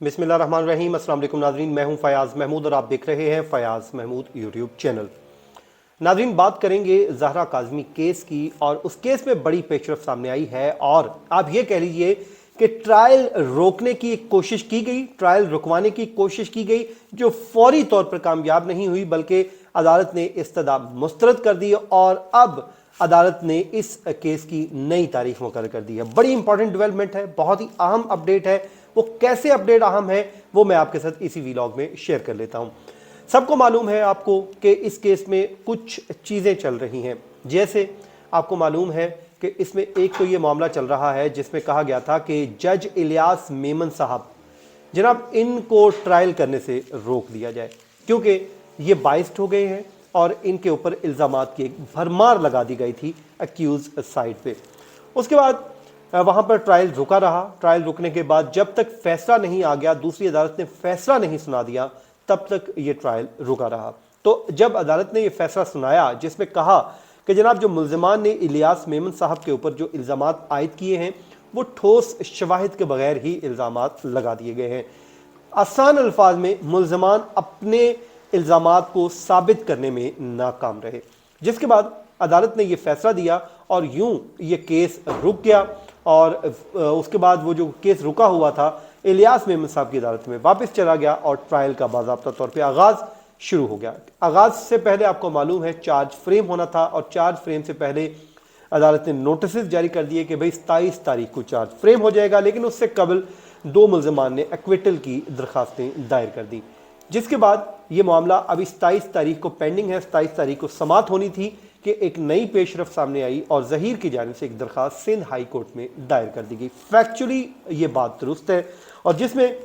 बिस्मिल्लाहिर्रहमानिर्रहीम। अस्सलाम वालेकुम नाज़रीन, मैं हूं फयाज़ महमूद और आप देख रहे हैं फयाज़ महमूद यूट्यूब चैनल। नाज़रीन, बात करेंगे ज़हरा काज़मी केस की और उस केस में बड़ी पेशरफ सामने आई है और आप ये कह लीजिए कि ट्रायल रोकने की एक कोशिश की गई, ट्रायल रुकवाने की कोशिश की गई जो फौरी तौर पर कामयाब नहीं हुई, बल्कि अदालत ने इस्तदा मुस्तरद कर दी और अब अदालत ने इस केस की नई तारीख मुकर्रर कर दी है। बड़ी इंपॉर्टेंट डेवलपमेंट है, बहुत ही अहम अपडेट है। वो कैसे अपडेट अहम है वो मैं आपके साथ इसी वीलॉग में शेयर कर लेता हूं। सबको मालूम है आपको कि इस केस में कुछ चीज़ें चल रही हैं। जैसे आपको मालूम है कि इसमें एक तो ये मामला चल रहा है जिसमें कहा गया था कि जज इलियास मेमन साहब जनाब इनको ट्रायल करने से रोक दिया जाए क्योंकि ये बाइस्ड हो गए हैं और इनके ऊपर इल्ज़ामात की एक भरमार लगा दी गई थी अक्यूज साइड पे। उसके बाद वहाँ पर ट्रायल रुका रहा। ट्रायल रुकने के बाद जब तक फैसला नहीं आ गया, दूसरी अदालत ने फैसला नहीं सुना दिया, तब तक ये ट्रायल रुका रहा। तो जब अदालत ने ये फैसला सुनाया जिसमें कहा कि जनाब जो मुल्ज़िमान ने इलियास मेमन साहब के ऊपर जो इल्ज़ामात आयद किए हैं वो ठोस शवाहिद के बगैर ही इल्ज़ामात लगा दिए गए हैं। आसान अल्फाज में मुल्ज़िमान अपने इल्ज़ामात को साबित करने में नाकाम रहे, जिसके बाद अदालत ने यह फैसला दिया और यूं ये केस रुक गया। और उसके बाद वो जो केस रुका हुआ था इलियास मेमन साहब की अदालत में वापस चला गया और ट्रायल का बाज़ाब्ता तौर पे आगाज़ शुरू हो गया। आगाज़ से पहले आपको मालूम है चार्ज फ्रेम होना था और चार्ज फ्रेम से पहले अदालत ने नोटिस जारी कर दिए कि भाई 27 तारीख को चार्ज फ्रेम हो जाएगा, लेकिन उससे कबल दो मुल्ज़िमान ने एक्विटल की दरखास्तें दायर कर दी, जिसके बाद ये मामला अभी 27 तारीख को पेंडिंग है। 27 तारीख को समात होनी थी कि एक नई पेशरफ सामने आई और ज़हीर की जानिब से एक दरखास्त सिंध हाई कोर्ट में दायर कर दी गई। फैक्चुअली ये बात दुरुस्त है और जिसमें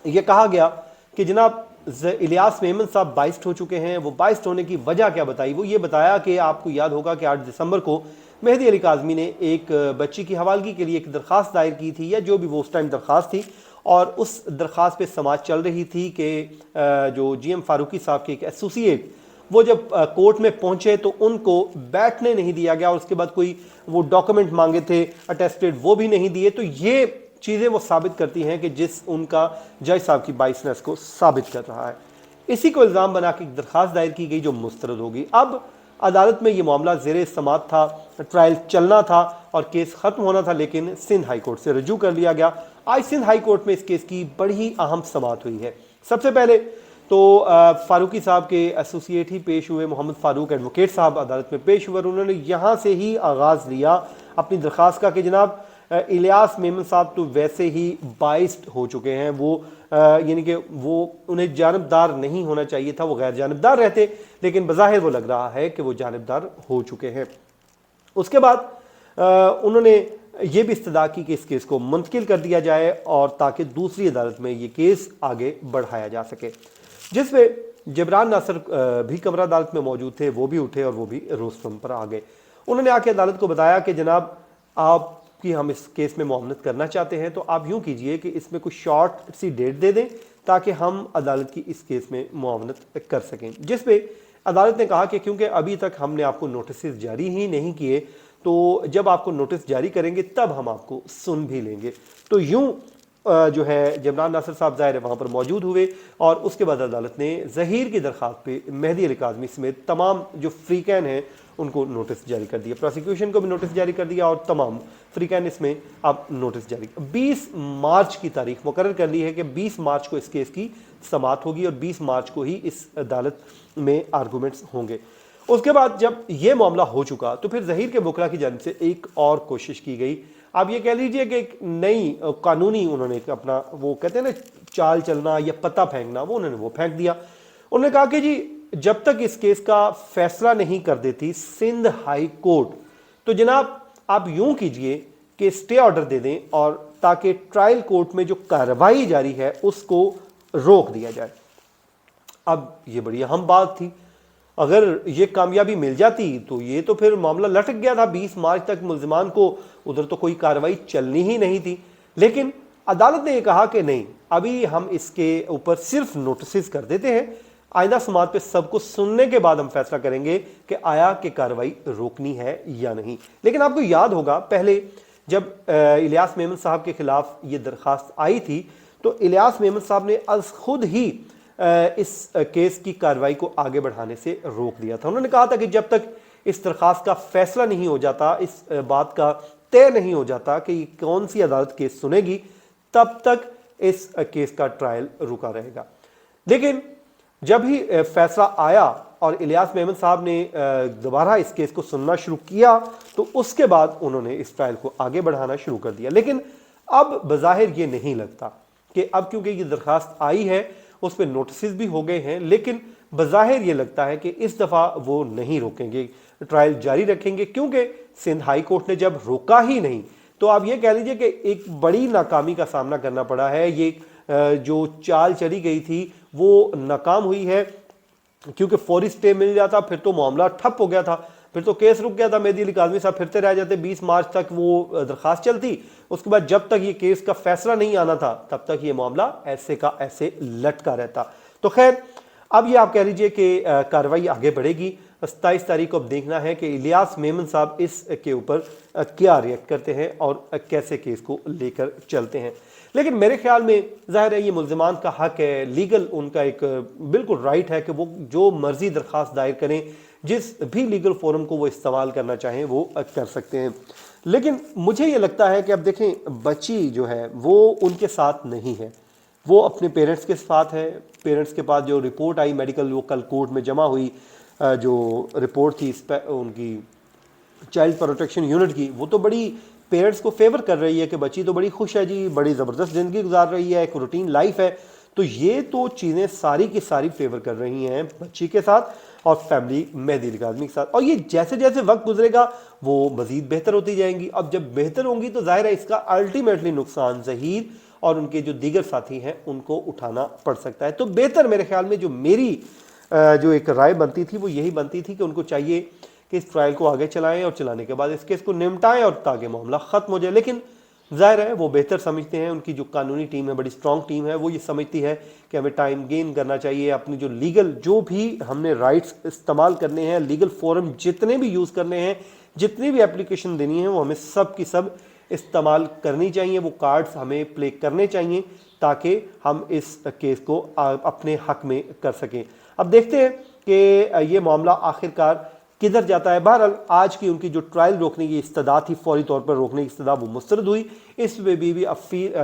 यह कहा गया कि जनाब इलियास मेमन साहब बाइस्ड हो चुके हैं। वो बाइस्ड होने की वजह क्या बताई? वो ये बताया कि आपको याद होगा कि 8 दिसंबर को मेहदी अली काज़मी ने एक बच्ची की हवालगी के लिए एक दरखास्त दायर की थी, या जो भी वो उस टाइम दरखास्त थी, और उस दरखास्त पे समात चल रही थी कि जो GM फारूकी साहब के एक एसोसिएट वो जब कोर्ट में पहुंचे तो उनको बैठने नहीं दिया गया और उसके बाद कोई वो डॉक्यूमेंट मांगे थे अटेस्टेड, वो भी नहीं दिए। तो ये चीज़ें वो साबित करती हैं कि जिस उनका जज साहब की बाइसनेस को साबित कर रहा है। इसी को इल्ज़ाम बना के एक दरखास्त दायर की गई जो मुस्तरद होगी। अब अदालत में ये मामला ज़ेरे समात था, ट्रायल चलना था और केस ख़त्म होना था, लेकिन सिंध हाई कोर्ट से रजू कर लिया गया। आज सिंध हाई कोर्ट में इस केस की बड़ी अहम समात हुई है। सबसे पहले तो फारूकी साहब के एसोसिएट ही पेश हुए, मोहम्मद फारूक एडवोकेट साहब अदालत में पेश हुए। उन्होंने यहाँ से ही आगाज़ लिया अपनी दरख्वास्त का कि जनाब इलियास मेमन साहब तो वैसे ही बाइस्ड हो चुके हैं, वो यानी कि वो उन्हें जानबदार नहीं होना चाहिए था, वो गैर जानबदार रहते, लेकिन बज़ाहिर वो लग रहा है कि वो जानबदार हो चुके हैं। उसके बाद उन्होंने ये भी इस्तदा की कि इस केस को मुंतकिल कर दिया जाए और ताकि दूसरी अदालत में ये केस आगे बढ़ाया जा सके, जिसमें जबरान नासिर भी कमरा अदालत में मौजूद थे। वो भी उठे और वो भी रोस्टम पर आ गए। उन्होंने आके अदालत को बताया कि जनाब आपकी हम इस केस में मुआवनत करना चाहते हैं, तो आप यूँ कीजिए कि इसमें कुछ शॉर्ट सी डेट दे दें ताकि हम अदालत की इस केस में मुआवनत कर सकें। जिस पे अदालत ने कहा कि क्योंकि अभी तक हमने आपको नोटिस जारी ही नहीं किए, तो जब आपको नोटिस जारी करेंगे तब हम आपको सुन भी लेंगे। तो यूं जो है जबरान नासिर साहब ज़ाहिर है वहाँ पर मौजूद हुए और उसके बाद अदालत ने ज़हीर की दरख्वास्त पे मेहदी अली काज़मी समेत तमाम जो फ्रीकैन हैं उनको नोटिस जारी कर दिया। प्रोसिक्यूशन को भी नोटिस जारी कर दिया और तमाम फ्रीकैन इसमें अब नोटिस जारी 20 मार्च की तारीख मुकर्रर कर ली है कि 20 मार्च को इस केस की समात होगी और 20 मार्च को ही इस अदालत में आर्गूमेंट्स होंगे। उसके बाद जब ये मामला हो चुका तो फिर ज़हीर के वकला की जानिब से एक और कोशिश की गई। आप ये कह लीजिए कि एक नई कानूनी उन्होंने अपना वो कहते हैं ना चाल चलना या पता फेंकना, वो उन्होंने वो फेंक दिया। उन्होंने कहा कि जी जब तक इस केस का फैसला नहीं कर देती सिंध हाई कोर्ट, तो जनाब आप यूं कीजिए कि स्टे ऑर्डर दे दें और ताकि ट्रायल कोर्ट में जो कार्रवाई जारी है उसको रोक दिया जाए। अब ये बड़ी अहम बात थी, अगर ये कामयाबी मिल जाती तो ये तो फिर मामला लटक गया था। 20 मार्च तक मुल्ज़िमान को उधर तो कोई कार्रवाई चलनी ही नहीं थी, लेकिन अदालत ने यह कहा कि नहीं, अभी हम इसके ऊपर सिर्फ नोटिस कर देते हैं, आइंदा समात पे सबको सुनने के बाद हम फैसला करेंगे कि आया कि कार्रवाई रोकनी है या नहीं। लेकिन आपको याद होगा पहले जब इलियास मेमन साहब के खिलाफ ये दरखास्त आई थी तो इलियास मेमन साहब ने आज खुद ही इस केस की कार्रवाई को आगे बढ़ाने से रोक दिया था। उन्होंने कहा था कि जब तक इस दरखास्त का फैसला नहीं हो जाता, इस बात का तय नहीं हो जाता कि कौन सी अदालत केस सुनेगी, तब तक इस केस का ट्रायल रुका रहेगा। लेकिन जब ही फैसला आया और इलियास मेमन साहब ने दोबारा इस केस को सुनना शुरू किया, तो उसके बाद उन्होंने इस ट्रायल को आगे बढ़ाना शुरू कर दिया। लेकिन अब बज़ाहिर ये नहीं लगता कि अब क्योंकि ये दरखास्त आई है, उस पर नोटिस भी हो गए हैं, लेकिन बज़ाहिर ये लगता है कि इस दफ़ा वो नहीं रोकेंगे, ट्रायल जारी रखेंगे, क्योंकि सिंध हाई कोर्ट ने जब रोका ही नहीं तो आप ये कह लीजिए कि एक बड़ी नाकामी का सामना करना पड़ा है। ये जो चाल चली गई थी वो नाकाम हुई है, क्योंकि फौरी स्टे मिल जाता फिर तो मामला ठप हो गया था, फिर तो केस रुक गया था, मेहदी अली काज़मी साहब फिरते रह जाते, 20 मार्च तक वो दरखास्त चलती, उसके बाद जब तक ये केस का फैसला नहीं आना था तब तक ये मामला ऐसे का ऐसे लटका रहता। तो खैर अब ये आप कह लीजिए कि कार्रवाई आगे बढ़ेगी। 27 तारीख को अब देखना है कि इलियास मेमन साहब इस के ऊपर क्या रिएक्ट करते हैं और कैसे केस को लेकर चलते हैं। लेकिन मेरे ख्याल में ज़ाहिर है ये मुल्ज़िमान का हक है, लीगल उनका एक बिल्कुल राइट है कि वो जो मर्जी दरख्वास्त दायर करें, जिस भी लीगल फोरम को वो इस्तेमाल करना चाहें वो कर सकते हैं। लेकिन मुझे ये लगता है कि अब देखें, बच्ची जो है वो उनके साथ नहीं है, वो अपने पेरेंट्स के साथ है। पेरेंट्स के पास जो रिपोर्ट आई मेडिकल, वो कल कोर्ट में जमा हुई, जो रिपोर्ट थी उनकी चाइल्ड प्रोटेक्शन यूनिट की, वो तो बड़ी पेरेंट्स को फेवर कर रही है कि बच्ची तो बड़ी खुश है जी, बड़ी ज़बरदस्त ज़िंदगी गुजार रही है, एक रूटीन लाइफ है। तो ये तो चीज़ें सारी की सारी फेवर कर रही हैं बच्ची के साथ और फैमिली मेहदी अली काज़मी के साथ। और ये जैसे जैसे वक्त गुजरेगा वो मज़ीद बेहतर होती जाएंगी। अब जब बेहतर होंगी तो ज़ाहिर है इसका अल्टीमेटली नुकसान ज़हीर और उनके जो दीगर साथी हैं उनको उठाना पड़ सकता है। तो बेहतर मेरे ख्याल में जो मेरी जो एक राय बनती थी वो यही बनती थी कि उनको चाहिए कि इस ट्रायल को आगे चलाएं और चलाने के बाद इस केस को निपटाएं और ताकि मामला ख़त्म हो जाए। लेकिन ज़ाहिर है वो बेहतर समझते हैं, उनकी जो कानूनी टीम है बड़ी स्ट्रॉन्ग टीम है, वो ये समझती है कि हमें टाइम गेन करना चाहिए, अपनी जो लीगल जो भी हमने राइट्स इस्तेमाल करने हैं, लीगल फोरम जितने भी यूज़ करने हैं, जितनी भी एप्लीकेशन देनी है वो हमें सब की सब इस्तेमाल करनी चाहिए, वो कार्ड्स हमें प्ले करने चाहिए ताकि हम इस केस को अपने हक में कर सकें। अब देखते हैं कि ये मामला आखिरकार किधर जाता है। बहरहाल आज की उनकी जो ट्रायल रोकने की इस्तदा थी, फौरी तौर पर रोकने की इस्तदा, वो मुस्तरद हुई। इस पे भी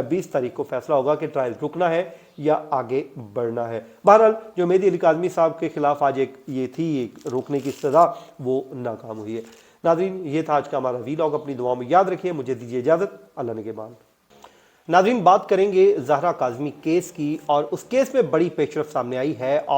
20 तारीख को फैसला होगा कि ट्रायल रुकना है या आगे बढ़ना है। बहरहाल जो मेहदी अली काज़मी साहब के खिलाफ आज एक रोकने की इस्तदा, वो नाकाम हुई है। नाज़रीन, ये था आज का हमारा वीलॉग। अपनी दुआओं में याद रखिए। मुझे दीजिए इजाज़त। अल्लाह निगहबान। नाज़रीन, बात करेंगे ज़हरा काज़मी केस की, और उस केस में बड़ी पेशरफ सामने आई है और